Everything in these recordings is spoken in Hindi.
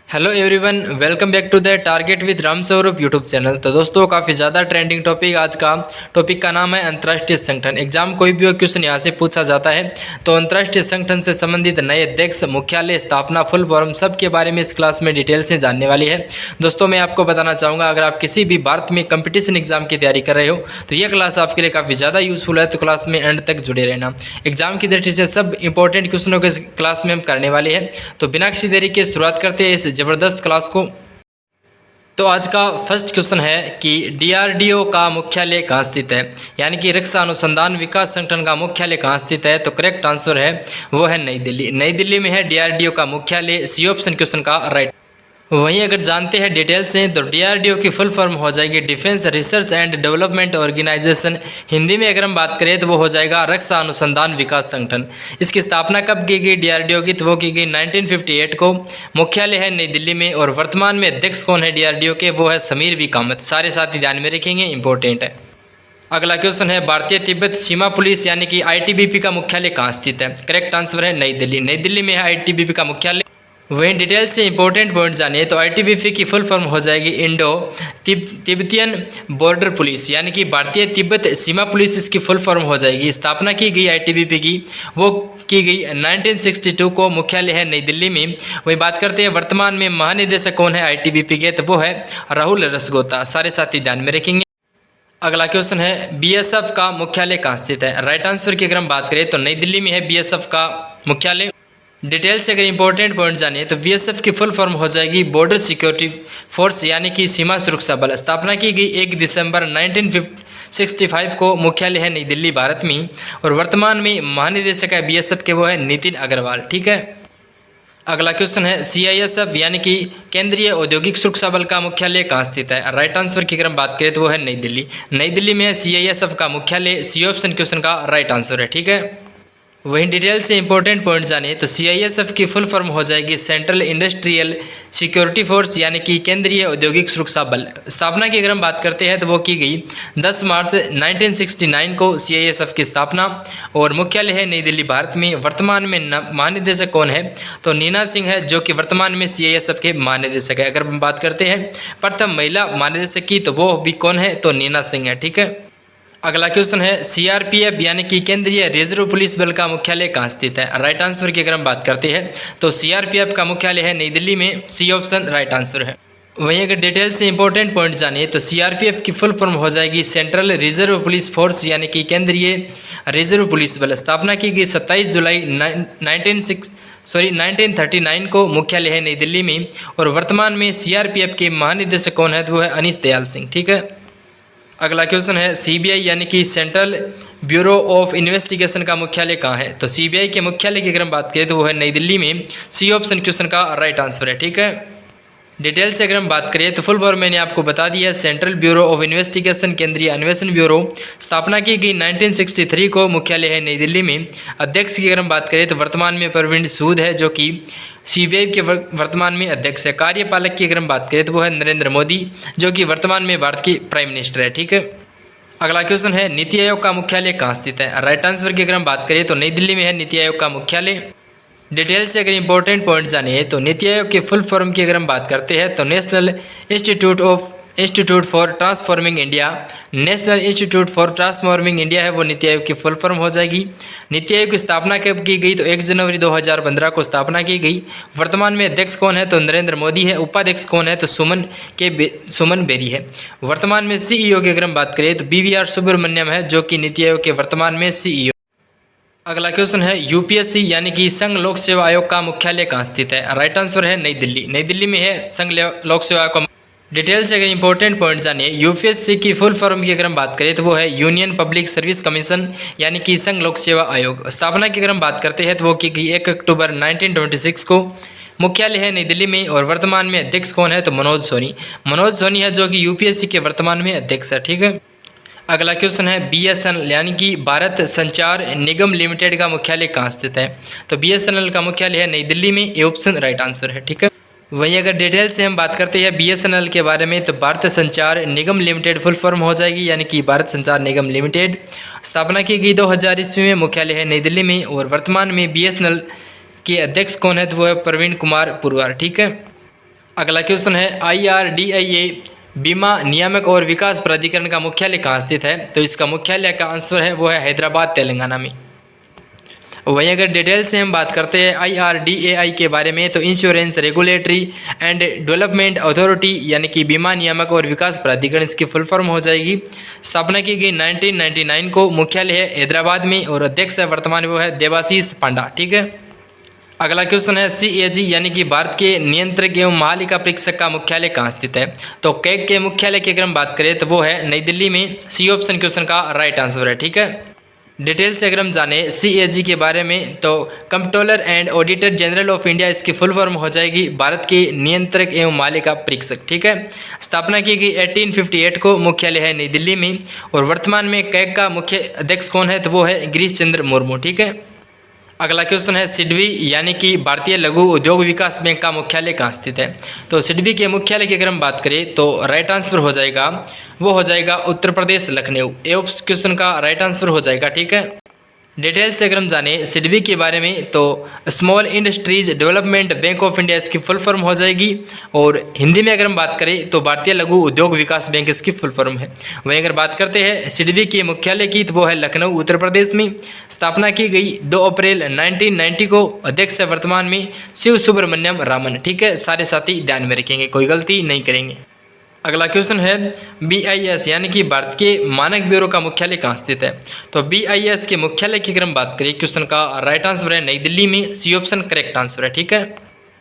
Hello everyone, welcome back to the target with Ram Swaroop YouTube channel. तो दोस्तों, काफ़ी ज़्यादा ट्रेंडिंग टॉपिक आज का टॉपिक का नाम है अंतर्राष्ट्रीय संगठन। एग्जाम कोई भी हो, क्वेश्चन यहाँ से पूछा जाता है। तो अंतर्राष्ट्रीय संगठन से संबंधित नए अध्यक्ष, मुख्यालय, स्थापना, फुल फॉर्म सब के बारे में इस क्लास में डिटेल से जानने वाली है। दोस्तों, मैं आपको बताना चाहूँगा, अगर आप किसी भी भारत में कंपटीशन एग्जाम की तैयारी कर रहे हो तो यह क्लास आपके लिए काफ़ी ज़्यादा यूजफुल है। तो क्लास में एंड तक जुड़े रहना। एग्जाम की दृष्टि से सब इंपॉर्टेंट क्वेश्चनों के क्लास में हम करने वाले हैं। तो बिना किसी देरी के शुरुआत करते हैं इस जबरदस्त क्लास को। तो आज का फर्स्ट क्वेश्चन है कि डीआरडीओ का मुख्यालय कहाँ स्थित है, यानी कि रक्षा अनुसंधान विकास संगठन का मुख्यालय कहाँ स्थित है। तो करेक्ट आंसर है वो है नई दिल्ली। नई दिल्ली में है डीआरडीओ का मुख्यालय। सी ऑप्शन क्वेश्चन का राइट। वहीं अगर जानते हैं डिटेल से तो डीआरडीओ की फुल फॉर्म हो जाएगी defence research and development organisation. Hindi में अगर हम बात करें तो वो हो जाएगा रक्षा अनुसंधान विकास संगठन। इसकी स्थापना कब की गई डीआरडीओ की, तो वो की गई 1958 को। मुख्यालय है नई दिल्ली में और वर्तमान में अध्यक्ष कौन है डीआरडीओ के, वो है समीर वी कामत। सारे साथी ध्यान में रखेंगे, इंपॉर्टेंट है। अगला क्वेश्चन है भारतीय तिब्बत सीमा पुलिस यानी कि आईटीबीपी का मुख्यालय कहाँ स्थित है। करेक्ट आंसर है नई दिल्ली। नई दिल्ली में है आईटीबीपी का मुख्यालय। वहीं डिटेल से इंपॉर्टेंट पॉइंट जानिए तो आईटीबीपी की फुल फॉर्म हो जाएगी इंडो तिब्बतियन बॉर्डर पुलिस, यानी कि भारतीय तिब्बत सीमा पुलिस इसकी फुल फॉर्म हो जाएगी। स्थापना की गई आईटीबीपी की, वो की गई 1962 को। मुख्यालय है नई दिल्ली में। वही बात करते हैं वर्तमान में महानिदेशक कौन है आईटीबीपी के, तो वो है राहुल रसगोता। सारे साथी ध्यान में रखेंगे। अगला क्वेश्चन है बीएसएफ का मुख्यालय कहाँ स्थित है। राइट आंसर की अगर हम बात करें तो नई दिल्ली में है बीएसएफ का मुख्यालय। डिटेल से अगर इंपॉर्टेंट पॉइंट जानिए तो बीएसएफ की फुल फॉर्म हो जाएगी बॉर्डर सिक्योरिटी फोर्स, यानी कि सीमा सुरक्षा बल। स्थापना की गई 1 दिसंबर 1965 को। मुख्यालय है नई दिल्ली भारत में और वर्तमान में महानिदेशक है बीएसएफ के, वो है नितिन अग्रवाल। ठीक है। अगला क्वेश्चन है सीआईएसएफ यानी कि केंद्रीय औद्योगिक सुरक्षा बल का मुख्यालय कहाँ स्थित है। राइट आंसर की अगर हम बात करें तो वो है नई दिल्ली। नई दिल्ली में है सीआईएसएफ का मुख्यालय। सी ऑप्शन क्वेश्चन का राइट आंसर है। ठीक है। वहीं डिटेल से इंपॉर्टेंट पॉइंट जानिए तो सीआईएसएफ की फुल फॉर्म हो जाएगी सेंट्रल इंडस्ट्रियल सिक्योरिटी फोर्स, यानी कि केंद्रीय औद्योगिक सुरक्षा बल। स्थापना की अगर हम बात करते हैं तो वो की गई 10 मार्च 1969 को सीआईएसएफ की स्थापना और मुख्यालय है नई दिल्ली भारत में। वर्तमान में महानिदेशक कौन है, तो नीना सिंह है, जो कि वर्तमान में सीआईएसएफ के महानिदेशक है। अगर हम बात करते हैं प्रथम महिला महानिदेशक की, तो वो भी कौन है, तो नीना सिंह है। ठीक है। अगला क्वेश्चन है सीआरपीएफ यानी कि केंद्रीय रिजर्व पुलिस बल का मुख्यालय कहाँ स्थित है। राइट आंसर की अगर हम बात करते हैं तो सीआरपीएफ का मुख्यालय है नई दिल्ली में। सी ऑप्शन राइट आंसर है। वहीं अगर डिटेल से इंपॉर्टेंट पॉइंट जानिए तो सीआरपीएफ की फुल फॉर्म हो जाएगी सेंट्रल रिजर्व पुलिस फोर्स, यानी कि केंद्रीय रिजर्व पुलिस बल। स्थापना की गई 27 जुलाई 1939 को। मुख्यालय है नई दिल्ली में और वर्तमान में सीआरपीएफ के महानिदेशक कौन है, तो वो है अनीश दयाल सिंह। ठीक है। अगला क्वेश्चन है सीबीआई यानी कि सेंट्रल ब्यूरो ऑफ इन्वेस्टिगेशन का मुख्यालय कहाँ है। तो सीबीआई के मुख्यालय की अगर हम बात करें तो वो है नई दिल्ली में। सी ऑप्शन क्वेश्चन का राइट आंसर है। ठीक है। डिटेल से अगर हम बात करें तो फुल फॉर्म मैंने आपको बता दिया है सेंट्रल ब्यूरो ऑफ इन्वेस्टिगेशन, केंद्रीय अन्वेषण ब्यूरो। स्थापना की गई 1963 को। मुख्यालय है नई दिल्ली में। अध्यक्ष की अगर हम बात करें तो वर्तमान में परवीन सूद है, जो कि सीबीआई के वर्तमान में अध्यक्ष है। कार्यपालक की अगर हम बात करें तो वो है नरेंद्र मोदी, जो कि वर्तमान में भारत की प्राइम मिनिस्टर है। ठीक है। अगला क्वेश्चन है नीति आयोग का मुख्यालय कहाँ स्थित है। राइट आंसर की अगर हम बात करें तो नई दिल्ली में है नीति आयोग का मुख्यालय। डिटेल से अगर इंपॉर्टेंट पॉइंट जानिए तो नीति आयोग के फुल फॉर्म की अगर हम बात करते हैं तो national institute for transforming India. National institute for transforming India है वो नीति आयोग की फुल फॉर्म हो जाएगी। नीति आयोग की स्थापना कब की गई, तो 1 जनवरी 2015 को स्थापना की गई। वर्तमान में अध्यक्ष कौन है, तो नरेंद्र मोदी है। उपाध्यक्ष कौन है, तो सुमन बेरी है। वर्तमान में सीईओ की अगर हम बात करें तो बीवीआर सुब्रमण्यम है, जो कि नीति आयोग के वर्तमान में सीईओ। अगला क्वेश्चन है यूपीएससी यानी कि संघ लोक सेवा आयोग का मुख्यालय कहाँ स्थित है। राइट आंसर है नई दिल्ली। नई दिल्ली में है संघ लोक सेवा आयोग का। डिटेल से अगर इंपॉर्टेंट पॉइंट जानिए यूपीएससी की फुल फॉर्म की अगर हम बात करें तो वो है यूनियन पब्लिक सर्विस कमीशन, यानी कि संघ लोक सेवा आयोग। स्थापना की अगर हम बात करते हैं तो वो की गई 1 अक्टूबर 1926 को। मुख्यालय है नई दिल्ली में और वर्तमान में अध्यक्ष कौन है, तो मनोज सोनी। मनोज सोनी है, जो कि यूपीएससी के वर्तमान में अध्यक्ष है। ठीक है। अगला क्वेश्चन है बीएसएनएल यानी कि भारत संचार निगम लिमिटेड का मुख्यालय कहाँ स्थित है। तो बीएसएनएल का मुख्यालय है नई दिल्ली में। ये ऑप्शन राइट आंसर है। ठीक है। वहीं अगर डिटेल से हम बात करते हैं बीएसएनएल के बारे में तो भारत संचार निगम लिमिटेड फुल फॉर्म हो जाएगी, यानी कि भारत संचार निगम लिमिटेड। स्थापना की गई 2000 ईस्वी में। मुख्यालय है नई दिल्ली में और वर्तमान में बीएसएनएल के अध्यक्ष कौन है, तो वो है प्रवीण कुमार पुरवार। ठीक है। अगला क्वेश्चन है IRDAI बीमा नियामक और विकास प्राधिकरण का मुख्यालय कहाँ स्थित है? तो इसका मुख्यालय का आंसर है वो है हैदराबाद तेलंगाना में। वहीं अगर डिटेल से हम बात करते हैं IRDAI के बारे में, तो insurance regulatory and development authority यानी कि बीमा नियामक और विकास प्राधिकरण इसकी फुल फॉर्म हो जाएगी। स्थापना की गई 1999 को, मुख्यालय है हैदराबाद में और अध्यक्ष है वर्तमान वो है देवाशीष पांडा। ठीक है। अगला क्वेश्चन है CAG यानी कि भारत के नियंत्रक एवं महालेखा परीक्षक का मुख्यालय कहाँ स्थित है? तो कैग के मुख्यालय की अगर हम बात करें तो वो है नई दिल्ली में। सी ऑप्शन क्वेश्चन का राइट आंसर है। ठीक है। डिटेल से अगर हम जाने CAG के बारे में, तो comptroller and auditor general of India इसकी फुल फॉर्म हो जाएगी भारत के नियंत्रक एवं मालिका परीक्षक। ठीक है। स्थापना की गई 1858 को, मुख्यालय है नई दिल्ली में और वर्तमान में कैग का मुख्य अध्यक्ष कौन है? तो वो है गिरीश चंद्र मुर्मू। ठीक है। अगला क्वेश्चन है सिडबी यानी कि भारतीय लघु उद्योग विकास बैंक का मुख्यालय कहाँ स्थित है? तो सिडबी के मुख्यालय की अगर हम बात करें तो राइट आंसर हो जाएगा वो हो जाएगा उत्तर प्रदेश लखनऊ। ए क्वेश्चन का राइट आंसर हो जाएगा। ठीक है। डिटेल से अगर हम जाने सिडबी के बारे में, तो small industries development bank of India इसकी फुल फॉर्म हो जाएगी और हिंदी में अगर हम बात करें तो भारतीय लघु उद्योग विकास बैंक इसकी फुल फॉर्म है। वहीं अगर बात करते हैं सिडबी के मुख्यालय की, तो वो है लखनऊ उत्तर प्रदेश में। स्थापना की गई 2 अप्रैल 1990 को। अध्यक्ष है वर्तमान में शिव सुब्रमण्यम रामन। ठीक है। सारे साथी ध्यान में रखेंगे, कोई गलती नहीं करेंगे। अगला क्वेश्चन है BIS यानी कि भारत के मानक ब्यूरो का मुख्यालय कहाँ स्थित है? तो BIS के मुख्यालय की अगर हम बात करें, क्वेश्चन का राइट आंसर है नई दिल्ली में। सी ऑप्शन करेक्ट आंसर है। ठीक है।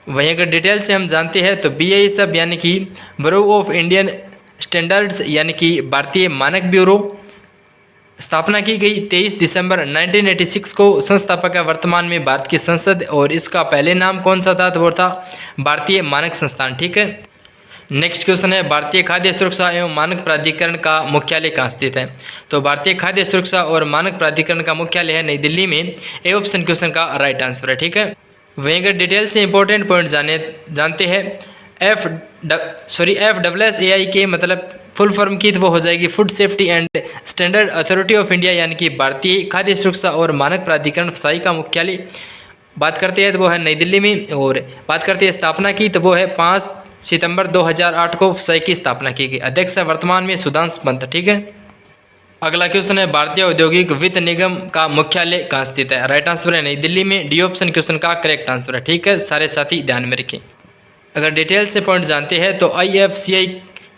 वहीं अगर डिटेल से हम जानते हैं तो BIS यानी कि ब्यूरो ऑफ इंडियन स्टैंडर्ड्स यानी कि भारतीय मानक ब्यूरो। स्थापना की गई 23 दिसंबर 1986 को। संस्थापक है वर्तमान में भारत की संसद और इसका पहले नाम कौन सा था? तो वो था भारतीय मानक संस्थान। ठीक है। नेक्स्ट क्वेश्चन है भारतीय खाद्य सुरक्षा एवं मानक प्राधिकरण का मुख्यालय कहाँ स्थित है? तो भारतीय खाद्य सुरक्षा और मानक प्राधिकरण का मुख्यालय है नई दिल्ली में। ए ऑप्शन क्वेश्चन का राइट आंसर है। ठीक है। वहीं अगर डिटेल से इंपॉर्टेंट पॉइंट जानते हैं FSSAI के मतलब फुल फॉर्म की, तो वो हो जाएगी food safety and standard authority of India यानी कि भारतीय खाद्य सुरक्षा और मानक प्राधिकरण FSSAI का मुख्यालय बात करते हैं तो वो है नई दिल्ली में। और बात करते हैं स्थापना की, तो वो है 5 सितंबर 2008 को FSSAI की स्थापना की गई। अध्यक्ष है वर्तमान में सुधांशु पंत। ठीक है। अगला क्वेश्चन है भारतीय औद्योगिक वित्त निगम का मुख्यालय कहाँ स्थित है? राइट आंसर है नई दिल्ली में। डी ऑप्शन क्वेश्चन का करेक्ट आंसर है। ठीक है। सारे साथी ध्यान में रखें। अगर डिटेल से पॉइंट जानते हैं तो IFCI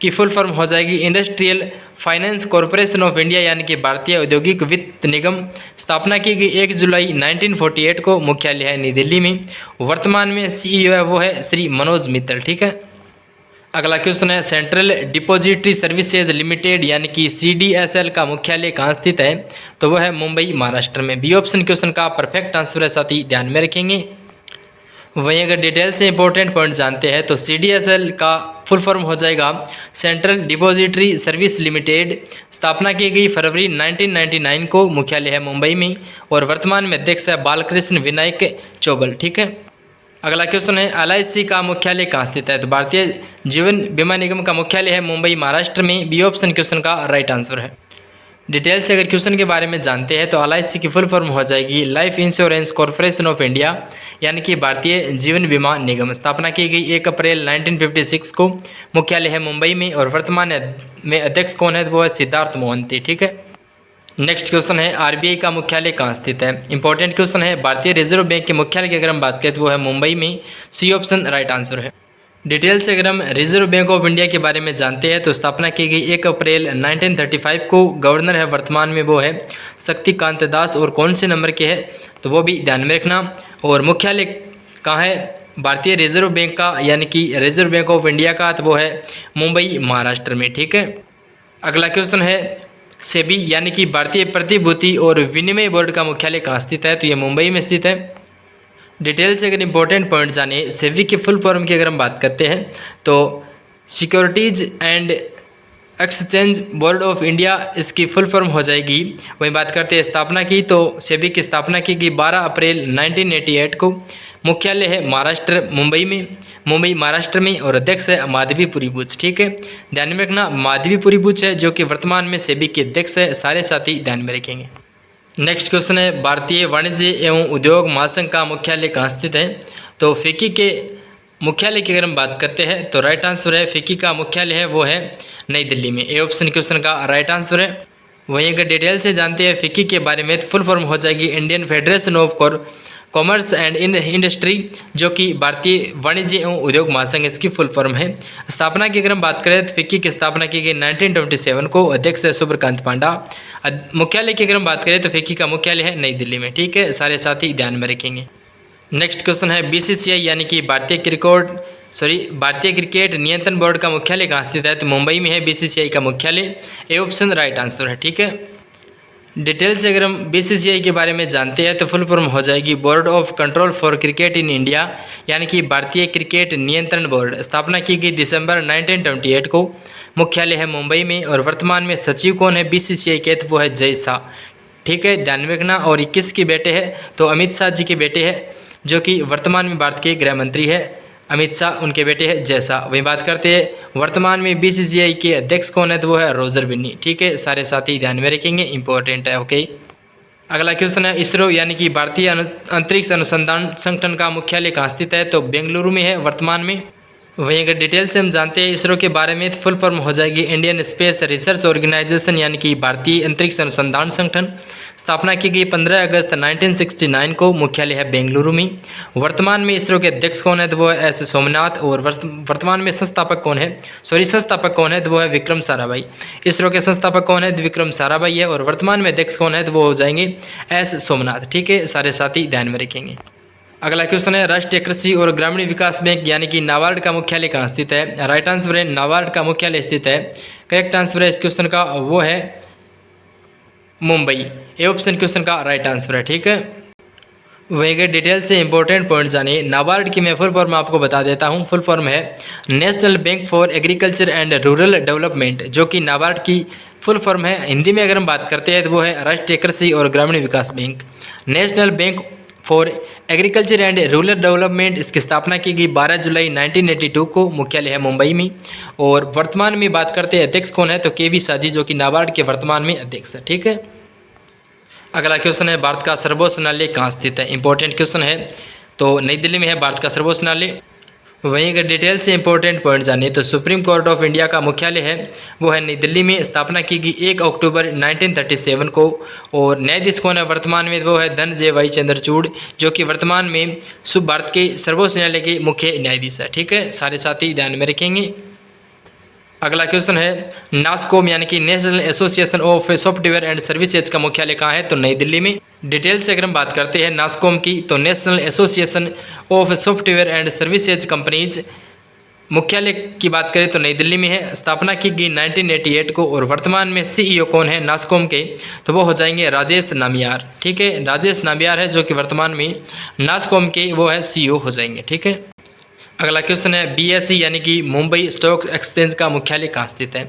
की फुल फॉर्म हो जाएगी industrial finance corporation of India यानी कि भारतीय औद्योगिक वित्त निगम। स्थापना की गई 1 जुलाई 1948 को। मुख्यालय है नई दिल्ली में। वर्तमान में CEO है वो है श्री मनोज मित्तल। ठीक है। अगला क्वेश्चन है सेंट्रल डिपॉजिटरी सर्विसेज लिमिटेड यानी कि CDSL का मुख्यालय कहाँ स्थित है? तो वह है मुंबई महाराष्ट्र में। बी ऑप्शन क्वेश्चन का परफेक्ट आंसर है, साथी ध्यान में रखेंगे। वहीं अगर डिटेल से इंपॉर्टेंट पॉइंट जानते हैं तो CDSL का फुल फॉर्म हो जाएगा सेंट्रल डिपॉजिटरी सर्विस लिमिटेड। स्थापना की गई फरवरी 1999 को। मुख्यालय है मुंबई में और वर्तमान में अध्यक्ष है बालकृष्ण विनायक चौबल। ठीक है। अगला क्वेश्चन है LIC का मुख्यालय कहाँ स्थित है? तो भारतीय जीवन बीमा निगम का मुख्यालय है मुंबई महाराष्ट्र में। बी ऑप्शन क्वेश्चन का राइट आंसर है। डिटेल से अगर क्वेश्चन के बारे में जानते हैं तो LIC की फुल फॉर्म हो जाएगी life insurance corporation of India यानी कि भारतीय जीवन बीमा निगम। स्थापना की गई 1 अप्रैल 1956 को। मुख्यालय है मुंबई में और वर्तमान में अध्यक्ष कौन है? वो है सिद्धार्थ मोहंती। ठीक है। नेक्स्ट क्वेश्चन है RBI का मुख्यालय कहाँ स्थित है? इंपॉर्टेंट क्वेश्चन है। भारतीय रिजर्व बैंक के मुख्यालय की अगर हम बात करें तो वो है मुंबई में। सी ऑप्शन राइट आंसर है। डिटेल से अगर हम रिजर्व बैंक ऑफ इंडिया के बारे में जानते हैं तो स्थापना की गई 1 अप्रैल 1935 को। गवर्नर है वर्तमान में वो है शक्तिकांत दास और कौन से नंबर के है तो वो भी ध्यान में रखना। और मुख्यालय कहाँ है भारतीय रिजर्व बैंक का यानी कि रिजर्व बैंक ऑफ इंडिया का? तो वो है मुंबई महाराष्ट्र में। ठीक है। अगला क्वेश्चन है सेबी यानी कि भारतीय प्रतिभूति और विनिमय बोर्ड का मुख्यालय कहाँ स्थित है? तो ये मुंबई में स्थित है। डिटेल से अगर इंपॉर्टेंट पॉइंट जाने सेबी की फुल फॉर्म की अगर हम बात करते हैं तो securities and exchange board of India इसकी फुल फॉर्म हो जाएगी। वहीं बात करते हैं स्थापना की, तो सेबी की स्थापना की गई 12 अप्रैल 1988 को। मुख्यालय है महाराष्ट्र मुंबई महाराष्ट्र में और अध्यक्ष है माधवीपुरी बुच। ठीक है। ध्यान में रखना माधवीपुरी बुच है जो कि वर्तमान में सेबी के अध्यक्ष है। सारे साथी ध्यान में रखेंगे। नेक्स्ट क्वेश्चन है भारतीय वाणिज्य एवं उद्योग महासंघ का मुख्यालय कहाँ स्थित है? तो फिक्की के मुख्यालय की अगर हम बात करते हैं तो राइट आंसर है फिक्की का मुख्यालय है वो है नई दिल्ली में। ए ऑप्शन क्वेश्चन का राइट आंसर है। वहीं अगर डिटेल से जानते हैं फिक्की के बारे में तो फुल फॉर्म हो जाएगी Indian federation of commerce and industry, जो कि भारतीय वाणिज्य एवं उद्योग महासंघ इसकी फुल फॉर्म है। स्थापना की अगर हम बात करें तो फिक्की की स्थापना की गई 1927 को, अध्यक्ष है सूर्यकांत पांडा। मुख्यालय की अगर हम बात करें तो फिक्की का मुख्यालय है नई दिल्ली में। ठीक है, सारे साथी ध्यान में रखेंगे। नेक्स्ट क्वेश्चन है बीसीसीआई यानी कि भारतीय क्रिकेट नियंत्रण बोर्ड का मुख्यालय कहाँ स्थित है? तो मुंबई में है बीसीसीआई का मुख्यालय। ए ऑप्शन राइट आंसर है। ठीक है, डिटेल से अगर हम बीसीसीआई के बारे में जानते हैं तो फुल फॉर्म हो जाएगी board of control for cricket in India, यानी कि भारतीय क्रिकेट नियंत्रण बोर्ड। स्थापना की गई दिसंबर 1928 को, मुख्यालय है मुंबई में। और वर्तमान में सचिव कौन है बीसीसीआई के? तो वो है जय शाह। ठीक है, ध्यान में रखना। और 21 के बेटे हैं तो अमित शाह जी के बेटे हैं, जो कि वर्तमान में भारत के गृह मंत्री है। अमित शाह उनके बेटे हैं जय शाह। वहीं बात करते हैं वर्तमान में बीसीसीआई के अध्यक्ष कौन है? तो वो है रोजर बिन्नी। ठीक है, सारे साथी ध्यान में रखेंगे, इंपॉर्टेंट है। ओके, अगला क्वेश्चन है इसरो यानी कि भारतीय अंतरिक्ष अनुसंधान संगठन का मुख्यालय कहाँ स्थित है? तो बेंगलुरु में है वर्तमान में। वहीं अगर डिटेल से हम जानते हैं इसरो के बारे में तो फुल फॉर्म हो जाएगी इंडियन स्पेस रिसर्च ऑर्गेनाइजेशन, यानी कि भारतीय अंतरिक्ष अनुसंधान संगठन। स्थापना की गई 15 अगस्त 1969 को, मुख्यालय है बेंगलुरु में। वर्तमान में इसरो के अध्यक्ष कौन है? तो वो है एस सोमनाथ। और वर्तमान में संस्थापक कौन है? तो वो है विक्रम साराभाई। इसरो के संस्थापक कौन है? तो विक्रम साराभाई है। और वर्तमान में अध्यक्ष कौन है? तो वो हो जाएंगे एस सोमनाथ। ठीक है, सारे साथी ध्यान में रखेंगे। अगला क्वेश्चन है राष्ट्रीय कृषि और ग्रामीण विकास बैंक यानी कि नाबार्ड का मुख्यालय कहाँ स्थित है? राइट आंसर है नाबार्ड का मुख्यालय स्थित है। करेक्ट आंसर है इस क्वेश्चन का वो है मुंबई। ए ऑप्शन क्वेश्चन का राइट आंसर है। ठीक है, वही अगर डिटेल से इंपॉर्टेंट पॉइंट जानिए। नाबार्ड की मैं फुल फॉर्म आपको बता देता हूँ। फुल फॉर्म है national Bank for Agriculture and Rural development, जो कि नाबार्ड की फुल फॉर्म है। हिंदी में अगर हम बात करते हैं तो वो है राष्ट्रीय कृषि और ग्रामीण विकास bank. National Bank for Agriculture and Rural Development, इसकी स्थापना की गई 12 जुलाई 1982 को, मुख्यालय है मुंबई में। और वर्तमान में बात करते हैं अध्यक्ष कौन है? तो के वी शाह जी, जो कि नाबार्ड के वर्तमान में अध्यक्ष है। ठीक है, अगला क्वेश्चन है भारत का सर्वोच्च न्यायालय कहाँ स्थित है? इंपॉर्टेंट क्वेश्चन है। तो नई दिल्ली में है भारत का सर्वोच्च न्यायालय। वहीं अगर डिटेल से इंपॉर्टेंट पॉइंट जानिए तो सुप्रीम कोर्ट ऑफ इंडिया का मुख्यालय है वो है नई दिल्ली में। स्थापना की गई 1 अक्टूबर 1937 को। और न्यायाधीश कौन है वर्तमान में? वो है धनंजय वाई चंद्रचूड़, जो कि वर्तमान में भारत के सर्वोच्च न्यायालय के मुख्य न्यायाधीश है। ठीक है, सारे साथी ध्यान में रखेंगे। अगला क्वेश्चन है नासकॉम यानी कि national association of software and services का मुख्यालय कहाँ है? तो नई दिल्ली में। डिटेल से अगर हम बात करते हैं नासकॉम की तो national association of software and services companies, मुख्यालय की बात करें तो नई दिल्ली में है। स्थापना की गई 1988 को। और वर्तमान में सीईओ कौन है नासकॉम के? तो वो हो जाएंगे राजेश नामियार। ठीक है, राजेश नामियार है, जो कि वर्तमान में नासकॉम के वो है सीईओ हो जाएंगे। ठीक है, अगला क्वेश्चन है बीएसई यानी कि मुंबई स्टॉक एक्सचेंज का मुख्यालय कहाँ स्थित है?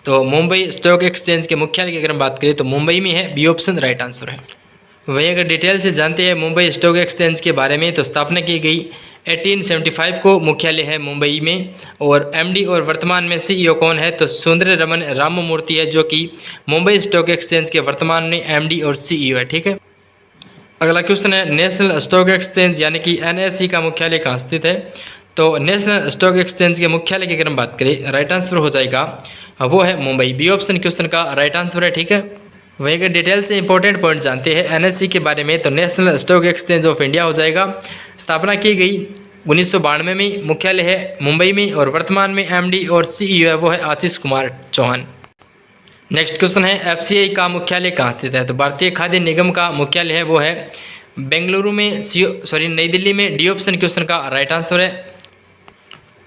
तो मुंबई स्टॉक एक्सचेंज के मुख्यालय की अगर हम बात करें तो मुंबई में है। बी ऑप्शन राइट आंसर है। वहीं अगर डिटेल से जानते हैं मुंबई स्टॉक एक्सचेंज के बारे में तो स्थापना की गई 1875 को, मुख्यालय है मुंबई में। और एमडी और वर्तमान में सीईओ कौन है? तो सुंदर रमन राममूर्ति है, जो कि मुंबई स्टॉक एक्सचेंज के वर्तमान में एमडी और सीईओ है। ठीक है, अगला क्वेश्चन है नेशनल स्टॉक एक्सचेंज यानी कि एनएसई का मुख्यालय कहाँ स्थित है? तो नेशनल स्टॉक एक्सचेंज के मुख्यालय की अगर हम बात करें राइट आंसर हो जाएगा वो है मुंबई। बी ऑप्शन क्वेश्चन का राइट आंसर है। ठीक है, वहीं अगर डिटेल से इंपॉर्टेंट पॉइंट जानते हैं एनएसई के बारे में तो national stock exchange of India हो जाएगा। स्थापना की गई 1992 में, मुख्यालय है मुंबई में। और वर्तमान में एमडी और सीईओ है वो है आशीष कुमार चौहान। नेक्स्ट क्वेश्चन है एफसीआई का मुख्यालय कहाँ स्थित है? तो भारतीय खाद्य निगम का मुख्यालय है वो है बेंगलुरु में, नई दिल्ली में। डी ऑप्शन क्वेश्चन का राइट आंसर है।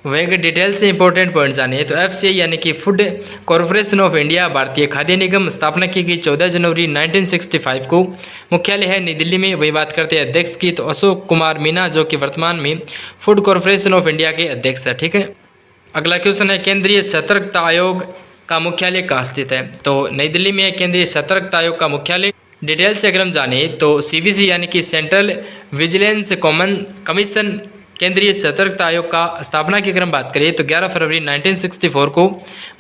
वहीं अगर डिटेल से इंपॉर्टेंट पॉइंट जानिए तो एफसीआई यानी कि फूड कॉरपोरेशन ऑफ इंडिया, भारतीय खाद्य निगम। स्थापना की गई 14 जनवरी 1965 को, मुख्यालय है नई दिल्ली में। वही बात करते हैं अध्यक्ष की तो अशोक कुमार मीना, जो कि वर्तमान में फूड कॉरपोरेशन ऑफ इंडिया के अध्यक्ष है। ठीक है, अगला क्वेश्चन है केंद्रीय सतर्कता आयोग का मुख्यालय कहाँ स्थित है? तो नई दिल्ली में केंद्रीय सतर्कता आयोग का मुख्यालय। डिटेल से अगर हम जाने तो सीवीसी यानी कि सेंट्रल विजिलेंस कमीशन, केंद्रीय सतर्कता आयोग का स्थापना की अगर हम बात करें तो 11 फरवरी 1964 को,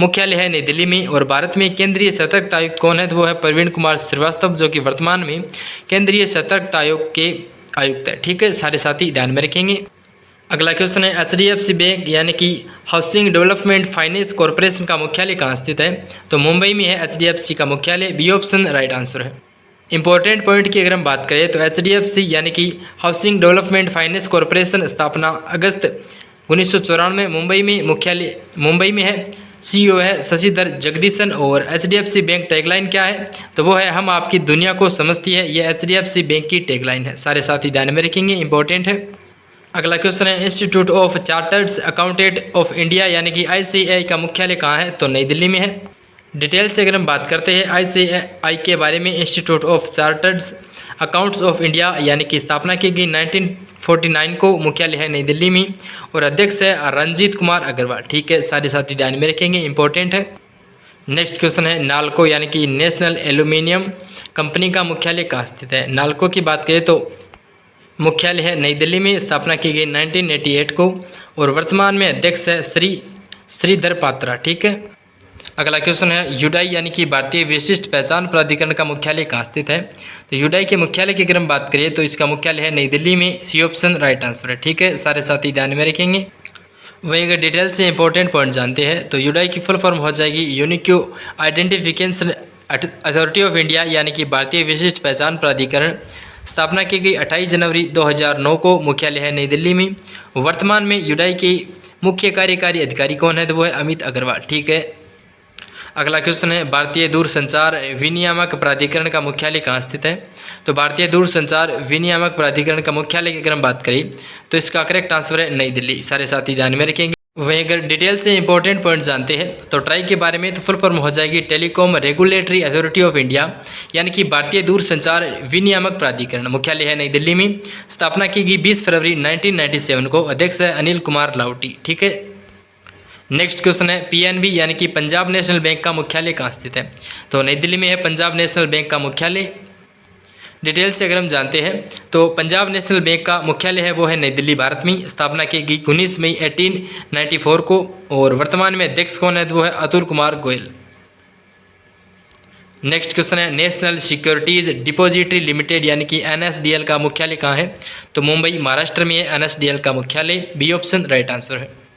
मुख्यालय है नई दिल्ली में। और भारत में केंद्रीय सतर्कता आयुक्त कौन है? तो वो है प्रवीण कुमार श्रीवास्तव, जो कि वर्तमान में केंद्रीय सतर्कता आयोग के आयुक्त है। ठीक है, सारे साथी ध्यान में रखेंगे। अगला क्वेश्चन है HDFC बैंक यानी कि हाउसिंग डेवलपमेंट फाइनेंस कॉरपोरेशन का मुख्यालय कहाँ स्थित है? तो मुंबई में है HDFC का मुख्यालय। बी ऑप्शन राइट आंसर है। इंपॉर्टेंट पॉइंट की अगर हम बात करें तो HDFC यानी कि हाउसिंग डेवलपमेंट फाइनेंस कॉरपोरेशन स्थापना अगस्त 1994 मुंबई में है। CEO है शशिधर जगदीशन। और HDFC बैंक टैगलाइन क्या है? तो वो है हम आपकी दुनिया को समझती है। ये HDFC बैंक की टैगलाइन है। सारे साथी ध्यान में रखेंगे, इंपॉर्टेंट है। अगला क्वेश्चन है institute of chartered accountant of India यानी कि ICAI का मुख्यालय कहाँ है? तो नई दिल्ली में है। डिटेल से अगर हम बात करते हैं ICAI के बारे में, institute of chartered accounts of India यानी कि स्थापना की गई 1949 को, मुख्यालय है नई दिल्ली में और अध्यक्ष है रंजीत कुमार अग्रवाल। ठीक है, सारे साथी ध्यान में रखेंगे, इंपॉर्टेंट है। नेक्स्ट क्वेश्चन है नाल्को यानी कि नेशनल एल्यूमिनियम कंपनी का मुख्यालय कहाँ स्थित है? नाल्को की बात करें तो मुख्यालय है नई दिल्ली में, स्थापना की गई 1988 को और वर्तमान में अध्यक्ष है श्रीधर पात्रा। ठीक है। अगला क्वेश्चन है यूडाई यानी कि भारतीय विशिष्ट पहचान प्राधिकरण का मुख्यालय कहाँ स्थित है? तो यूडाई के मुख्यालय की अगर हम बात करें तो इसका मुख्यालय है नई दिल्ली में। सी ऑप्शन राइट आंसर है। ठीक है, सारे साथी ध्यान में रखेंगे। वहीं अगर डिटेल से इंपॉर्टेंट पॉइंट जानते हैं तो यूडाई की फुल फॉर्म हो जाएगी unique identification authority of India यानी कि भारतीय विशिष्ट पहचान प्राधिकरण। स्थापना की गई 28 जनवरी 2009 को, मुख्यालय है नई दिल्ली में। वर्तमान में यूडाई के मुख्य कार्यकारी अधिकारी कौन है? तो वो है अमित अग्रवाल। ठीक है। अगला क्वेश्चन है भारतीय दूरसंचार विनियामक प्राधिकरण का मुख्यालय कहाँ स्थित है? तो भारतीय दूरसंचार विनियामक प्राधिकरण का मुख्यालय की अगर हम बात करें तो इसका करेक्ट आंसर है नई दिल्ली। सारे साथी ध्यान में रखेंगे। वहीं अगर डिटेल से इंपॉर्टेंट पॉइंट जानते हैं तो ट्राई के बारे में तो फुल फॉर्म हो जाएगी telecom regulatory authority of India यानी कि भारतीय दूरसंचार विनियामक प्राधिकरण। मुख्यालय है नई दिल्ली में। स्थापना की गई 20 फरवरी 1997 को। अध्यक्ष है अनिल कुमार लावटी। ठीक है। नेक्स्ट क्वेश्चन है PNB यानी कि पंजाब नेशनल बैंक का मुख्यालय कहाँ स्थित है? तो नई दिल्ली में है पंजाब नेशनल बैंक का मुख्यालय। डिटेल से अगर हम जानते हैं तो पंजाब नेशनल बैंक का मुख्यालय है वो है नई दिल्ली भारत में। स्थापना की गई 19 मई 1894 को और वर्तमान में अध्यक्ष कौन है? तो वो है अतुल कुमार गोयल। नेक्स्ट क्वेश्चन है नेशनल सिक्योरिटीज डिपॉजिटरी लिमिटेड यानी कि NSDL का मुख्यालय कहाँ है? तो मुंबई महाराष्ट्र में है NSDL का मुख्यालय। बी ऑप्शन राइट आंसर है।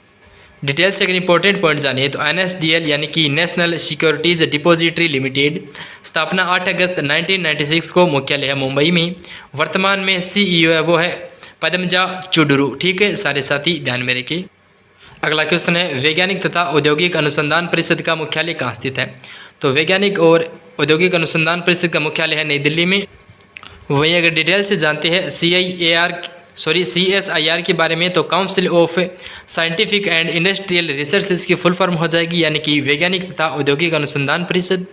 डिटेल से अगर इंपॉर्टेंट पॉइंट जानिए तो NSDL यानी कि नेशनल सिक्योरिटीज डिपॉजिटरी लिमिटेड। स्थापना 8 अगस्त 1996 को, मुख्यालय है मुंबई में। वर्तमान में CEO है वो है पद्मजा चुडुरु। ठीक है, सारे साथी ध्यान में रखिए। अगला क्वेश्चन है वैज्ञानिक तथा औद्योगिक अनुसंधान परिषद का मुख्यालय कहाँ स्थित है? तो वैज्ञानिक और औद्योगिक अनुसंधान परिषद का मुख्यालय है नई दिल्ली में। वहीं अगर डिटेल से जानते हैं CSIR के बारे में तो council of scientific and industrial research इसकी फुल फॉर्म हो जाएगी यानी कि वैज्ञानिक तथा औद्योगिक अनुसंधान परिषद।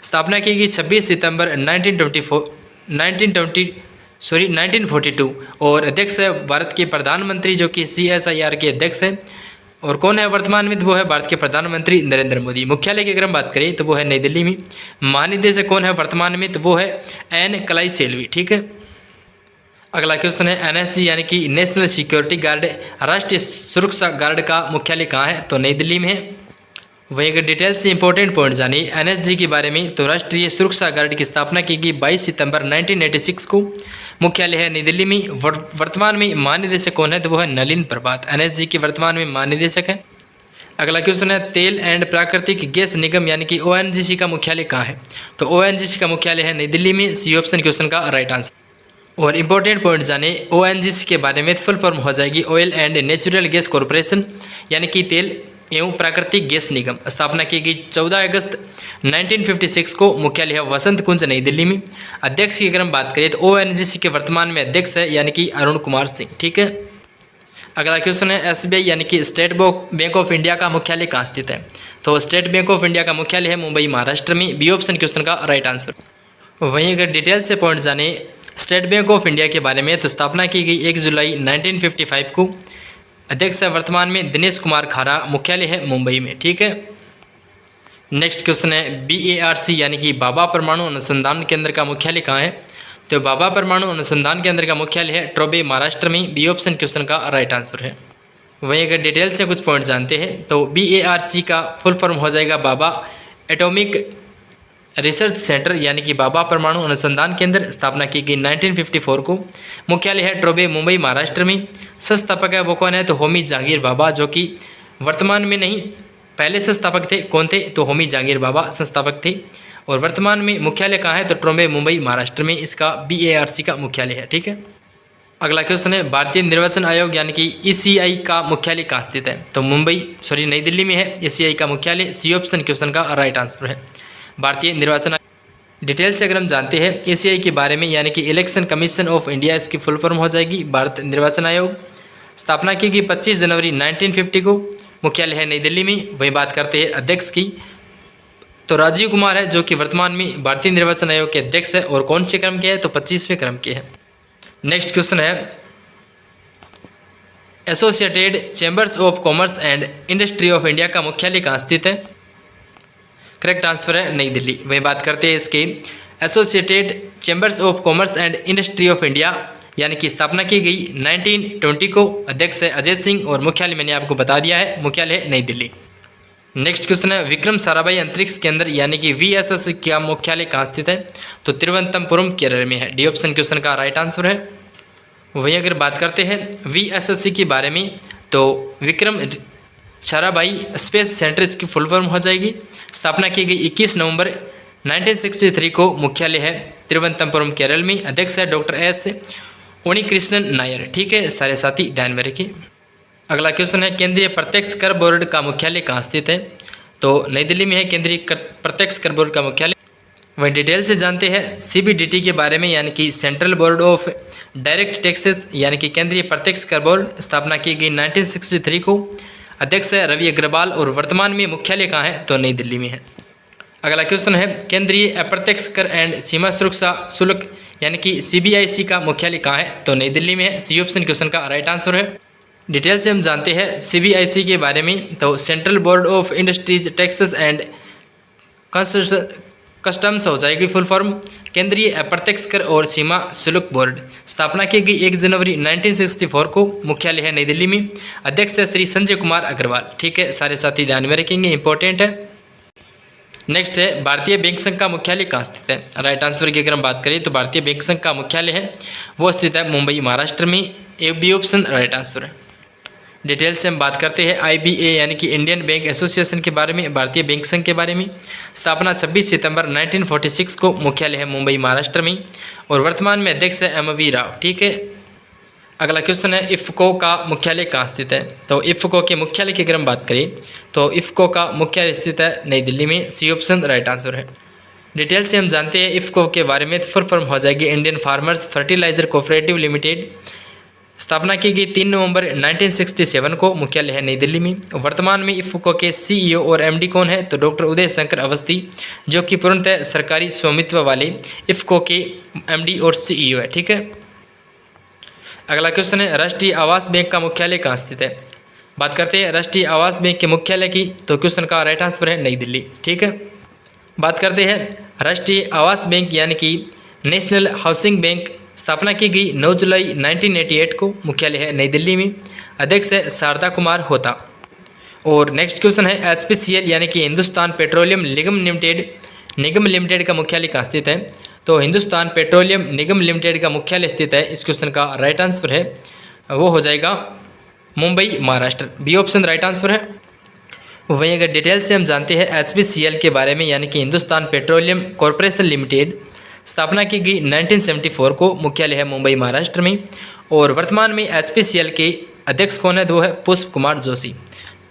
स्थापना की गई 26 सितंबर 1942 और अध्यक्ष है भारत के प्रधानमंत्री जो कि CSIR के अध्यक्ष है। और कौन है वर्तमान में? तो वो है भारत के प्रधानमंत्री नरेंद्र मोदी। मुख्यालय की अगर हम बात करें तो वो है नई दिल्ली में। महानिदेशक कौन है वर्तमान में? तो वो है N कलाई सेल्वी। ठीक है। अगला क्वेश्चन है NSG यानी कि नेशनल सिक्योरिटी गार्ड राष्ट्रीय सुरक्षा गार्ड का मुख्यालय कहाँ है? तो नई दिल्ली में है। वहीं अगर डिटेल से इंपॉर्टेंट पॉइंट जानिए NSG के बारे में तो राष्ट्रीय सुरक्षा गार्ड की स्थापना की गई 22 सितंबर 1986 को। मुख्यालय है नई दिल्ली में। वर्तमान में महानिदेशक कौन है? तो वो है नलिन प्रभात। NSG के वर्तमान में महानिदेशक है। अगला क्वेश्चन है तेल एंड प्राकृतिक गैस निगम यानी कि ONGC का मुख्यालय कहाँ है? तो ONGC का मुख्यालय है नई दिल्ली में। सी ऑप्शन क्वेश्चन का राइट आंसर। और इंपॉर्टेंट पॉइंट जाने ONGC के बारे में फुल फॉर्म हो जाएगी oil and natural gas corporation यानी कि तेल एवं प्राकृतिक गैस निगम। स्थापना की गई 14 अगस्त 1956 को। मुख्यालय है वसंत कुंज नई दिल्ली में। अध्यक्ष की अगर हम बात करें तो ONGC के वर्तमान में अध्यक्ष है यानी कि अरुण कुमार सिंह। ठीक है। अगला क्वेश्चन है SBI यानी कि स्टेट बैंक ऑफ इंडिया का मुख्यालय कहाँ स्थित है? तो स्टेट बैंक ऑफ इंडिया का मुख्यालय है मुंबई महाराष्ट्र में। बी ऑप्शन क्वेश्चन का राइट आंसर। वहीं अगर डिटेल से पॉइंट जाने स्टेट बैंक ऑफ इंडिया के बारे में तो स्थापना की गई 1 जुलाई 1955 को। अध्यक्ष है वर्तमान में दिनेश कुमार खारा। मुख्यालय है मुंबई में। ठीक है। नेक्स्ट क्वेश्चन है BARC यानी कि भाभा परमाणु अनुसंधान केंद्र का मुख्यालय कहाँ है? तो भाभा परमाणु अनुसंधान केंद्र का मुख्यालय है ट्रोबे महाराष्ट्र में। बी ऑप्शन क्वेश्चन का राइट आंसर है। वहीं अगर डिटेल से कुछ पॉइंट जानते हैं तो BARC का फुल फॉर्म हो जाएगा भाभा एटॉमिक रिसर्च सेंटर यानी कि भाभा परमाणु अनुसंधान केंद्र। स्थापना की गई 1954 को। मुख्यालय है ट्रोबे मुंबई महाराष्ट्र में। संस्थापक है वो कौन है, तो होमी जहांगीर भाभा, जो कि वर्तमान में नहीं, पहले संस्थापक थे, कौन थे, तो होमी जहांगीर भाभा संस्थापक थे। और वर्तमान में मुख्यालय कहाँ है, तो ट्रॉम्बे मुंबई महाराष्ट्र में इसका BARC का मुख्यालय है। ठीक है, अगला क्वेश्चन है भारतीय निर्वाचन आयोग यानी कि ECI का मुख्यालय कहाँ स्थित है, तो नई दिल्ली में है ECI का मुख्यालय। सी ऑप्शन क्वेश्चन का राइट आंसर है भारतीय निर्वाचन। डिटेल से अगर हम जानते हैं ECI के बारे में, यानी कि इलेक्शन कमीशन ऑफ इंडिया, इसकी फुल फॉर्म हो जाएगी भारत निर्वाचन आयोग। स्थापना की गई 25 जनवरी 1950 को, मुख्यालय है नई दिल्ली में। वही बात करते हैं अध्यक्ष की, तो राजीव कुमार है, जो कि वर्तमान में भारतीय निर्वाचन आयोग के अध्यक्ष है। और कौन से क्रम के है, तो 25वें क्रम के है। नेक्स्ट क्वेश्चन है associated chambers of commerce and industry of India का मुख्यालय कहाँ स्थित है, करेक्ट आंसर है नई दिल्ली। वही बात करते हैं इसके associated chambers of commerce and industry of India, यानी कि स्थापना की गई 1920 को। अध्यक्ष है अजय सिंह और मुख्यालय मैंने आपको बता दिया है, मुख्यालय है नई दिल्ली। नेक्स्ट क्वेश्चन है विक्रम साराभाई अंतरिक्ष केंद्र यानी कि VSS का मुख्यालय कहाँ स्थित है, तो तिरुवनंतपुरम केरल में है। डी ऑप्शन क्वेश्चन का राइट आंसर है। वहीं अगर बात करते हैं VSS के बारे में, तो विक्रम साराभाई स्पेस सेंटर इसकी फुल फॉर्म हो जाएगी। स्थापना की गई 21 नवंबर 1963 को, मुख्यालय है तिरुवनंतपुरम केरल में। अध्यक्ष है डॉक्टर S उन्नीकृष्णन नायर। ठीक है, सारे साथी ध्यान में रखिए। अगला क्वेश्चन है केंद्रीय प्रत्यक्ष कर बोर्ड का मुख्यालय कहाँ स्थित है, तो नई दिल्ली में है केंद्रीय प्रत्यक्ष कर बोर्ड का मुख्यालय। वही डिटेल से जानते हैं CBDT के बारे में, यानी कि central board of direct taxes, यानी कि केंद्रीय प्रत्यक्ष कर बोर्ड। स्थापना की गई 1963 को। अध्यक्ष है रवि अग्रवाल और वर्तमान में मुख्यालय कहाँ है, तो नई दिल्ली में है। अगला क्वेश्चन है केंद्रीय अप्रत्यक्ष कर एंड सीमा सुरक्षा शुल्क यानी कि CBIC का मुख्यालय कहाँ है, तो नई दिल्ली में है। सी ऑप्शन क्वेश्चन का राइट आंसर है। डिटेल से हम जानते हैं CBIC के बारे में, तो central board of industries taxes and customs हो जाएगी फुल फॉर्म, केंद्रीय अप्रत्यक्ष कर और सीमा शुल्क बोर्ड। स्थापना की गई 1 जनवरी 1964 को, मुख्यालय है नई दिल्ली में। अध्यक्ष है श्री संजय कुमार अग्रवाल। ठीक है, सारे साथी ध्यान में रखेंगे, इंपॉर्टेंट है। नेक्स्ट है भारतीय बैंक संघ का मुख्यालय कहाँ स्थित है। राइट आंसर की अगर हम बात करें तो भारतीय बैंक संघ का मुख्यालय है वो स्थित है मुंबई महाराष्ट्र में। बी ऑप्शन राइट आंसर है। डिटेल से हम बात करते हैं IBA यानी कि इंडियन बैंक एसोसिएशन के बारे में, भारतीय बैंक संघ के बारे में। स्थापना 26 सितंबर 1946 को, मुख्यालय है मुंबई महाराष्ट्र में। और वर्तमान में अध्यक्ष है MV राव। ठीक है, अगला क्वेश्चन है इफ़को का मुख्यालय कहाँ स्थित है, तो इफ़को के मुख्यालय की अगर हम बात करें तो इफ़को का मुख्यालय स्थित है नई दिल्ली में। सी ऑप्शन राइट आंसर है। डिटेल से हम जानते हैं इफ़को के बारे में, फुल फॉर्म हो जाएगी Indian farmers fertiliser cooperative limited. स्थापना की गई 3 नवंबर 1967 को, मुख्यालय है नई दिल्ली में। वर्तमान में इफ़को के CEO और MD कौन है, तो डॉक्टर उदय शंकर अवस्थी, जो कि पूर्णतः सरकारी स्वामित्व वाले इफ़को के MD और CEO है। ठीक है, अगला क्वेश्चन है राष्ट्रीय आवास बैंक का मुख्यालय कहाँ स्थित है। बात करते हैं राष्ट्रीय आवास बैंक के मुख्यालय की, तो क्वेश्चन का राइट आंसर है नई दिल्ली। ठीक है, बात करते हैं राष्ट्रीय आवास बैंक यानी कि नेशनल हाउसिंग बैंक। स्थापना की गई 9 जुलाई 1988 को, मुख्यालय है नई दिल्ली में। अध्यक्ष है शारदा कुमार होता। और नेक्स्ट क्वेश्चन है HPCL यानी कि हिंदुस्तान पेट्रोलियम निगम लिमिटेड का मुख्यालय कहाँ स्थित है, तो हिंदुस्तान पेट्रोलियम निगम लिमिटेड का मुख्यालय स्थित है। इस क्वेश्चन का राइट आंसर है वो हो जाएगा Mumbai Maharashtra. B option right answer है। वहीं अगर डिटेल से हम जानते हैं HPCL के बारे में, यानी कि हिंदुस्तान पेट्रोलियम कॉरपोरेशन लिमिटेड। स्थापना की गई 1974 को, मुख्यालय है मुंबई महाराष्ट्र में। और वर्तमान में HPCL के अध्यक्ष कौन है, वो है पुष्प कुमार जोशी।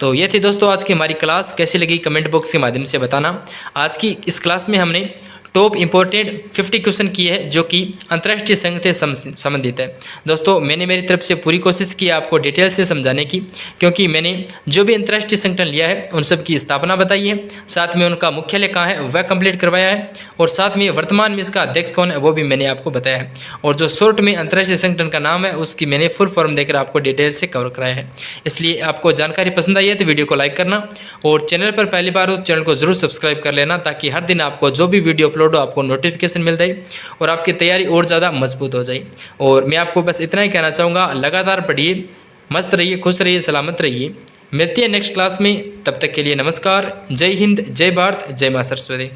तो ये थी दोस्तों आज की हमारी क्लास, कैसी लगी कमेंट बॉक्स के माध्यम से बताना। आज की इस क्लास में हमने टॉप इंपॉर्टेंट 50 क्वेश्चन किए हैं जो कि अंतर्राष्ट्रीय संघ से संबंधित है। दोस्तों मैंने मेरी तरफ से पूरी कोशिश की आपको डिटेल से समझाने की, क्योंकि मैंने जो भी अंतर्राष्ट्रीय संगठन लिया है उन सब की स्थापना बताई है, साथ में उनका मुख्यालय कहाँ है वह कंप्लीट करवाया है, और साथ में वर्तमान में इसका अध्यक्ष कौन है वो भी मैंने आपको बताया है। और जो शॉर्ट में अंतर्राष्ट्रीय संगठन का नाम है उसकी मैंने फुल फॉर्म देकर आपको डिटेल से कवर कराया है। इसलिए आपको जानकारी पसंद आई है तो वीडियो को लाइक करना, और चैनल पर पहली बार हो चैनल को जरूर सब्सक्राइब कर लेना, ताकि हर दिन आपको जो भी वीडियो अपलोड हो आपको नोटिफिकेशन मिल जाए और आपकी तैयारी और ज़्यादा मजबूत हो जाए। और मैं आपको बस इतना ही कहना चाहूँगा, लगातार पढ़िए, मस्त रहिए, खुश रहिए, सलामत रहिए। मिलती है नेक्स्ट क्लास में, तब तक के लिए नमस्कार। जय हिंद, जय भारत, जय मां सरस्वती।